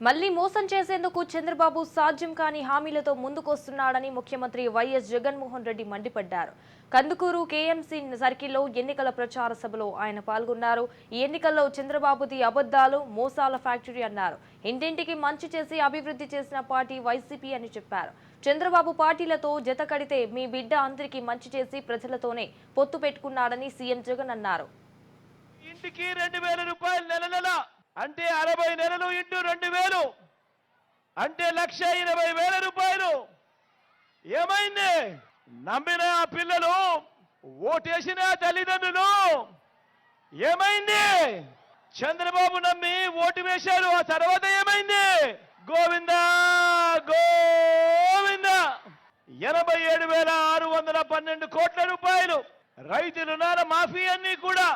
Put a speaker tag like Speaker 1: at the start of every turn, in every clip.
Speaker 1: మళ్లీ మోసం చేసేందుకు చంద్రబాబు సాధ్యం కాని హామీలతో ముందుకొస్తున్నాడని ముఖ్యమంత్రి వైఎస్ జగన్మోహన్ రెడ్డి మండిపడ్డారు. కందుకూరు కేఎంసీ సర్కిల్లో ఎన్నికల ప్రచార సభలో ఆయన పాల్గొన్నారు. ఈ ఎన్నికల్లో చంద్రబాబుది అబద్ధాలు, మోసాల ఫ్యాక్టరీ అన్నారు. ఇంటింటికి మంచి చేసి అభివృద్ధి చేసిన పార్టీ వైసీపీ అని చెప్పారు. చంద్రబాబు పార్టీలతో జత కడితే మీ బిడ్డ అందరికీ మంచి చేసి ప్రజలతోనే పొత్తు పెట్టుకున్నాడని సీఎం జగన్ అన్నారు.
Speaker 2: ఇంటికి 2000 రూపాయలు నెల నెల అంటే 60 నెలలు ఇంటూ 2000 అంటే 1,20,000 రూపాయలు. ఏమైంది? నమ్మిన పిల్లలు, ఓటేసిన తల్లిదండ్రులు ఏమైంది? చంద్రబాబు నమ్మి ఓటు వేశారు. ఆ తర్వాత ఏమైంది? గోవిందా గోవిందా. 87,612 కోట్ల రూపాయలు రైతు రుణాల మాఫీ అన్ని కూడా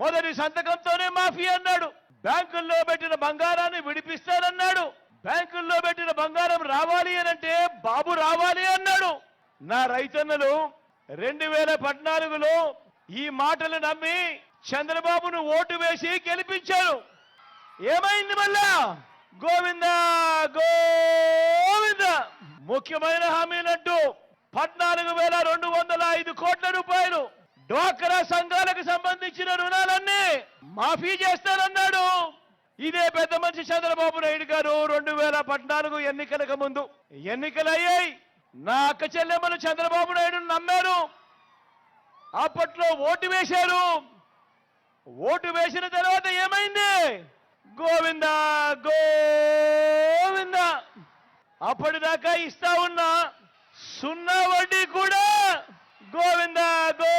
Speaker 2: మొదటి సంతకంతోనే మాఫీ అన్నాడు. బ్యాంకుల్లో పెట్టిన బంగారాన్ని విడిపిస్తానన్నాడు. బ్యాంకుల్లో పెట్టిన బంగారం రావాలి అనంటే బాబు రావాలి అన్నాడు. నా రైతన్నలు 2014లో ఈ మాటలు నమ్మి చంద్రబాబును ఓటు వేసి గెలిపించారు. ఏమైంది మళ్ళా? గోవిందా గోవిందా. ముఖ్యమైన హామీలంటూ 14,205 కోట్ల రూపాయలు డ్వాక్రా సంఘాలకు సంబంధించిన రుణాలన్నీ మాఫీ చేస్తానన్నాడు. ఇదే పెద్ద మనిషి చంద్రబాబు నాయుడు గారు 2014 ఎన్నికలకు ముందు ఎన్నికలయ్యాయి. నా అక్క చెల్లెమ్మలు చంద్రబాబు నాయుడు నమ్మారు. అప్పట్లో ఓటు వేశారు. ఓటు వేసిన తర్వాత ఏమైంది? గోవిందా గోవిందా. అప్పటిదాకా ఇస్తా ఉన్న 0 వడ్డీ కూడా గోవిందా గో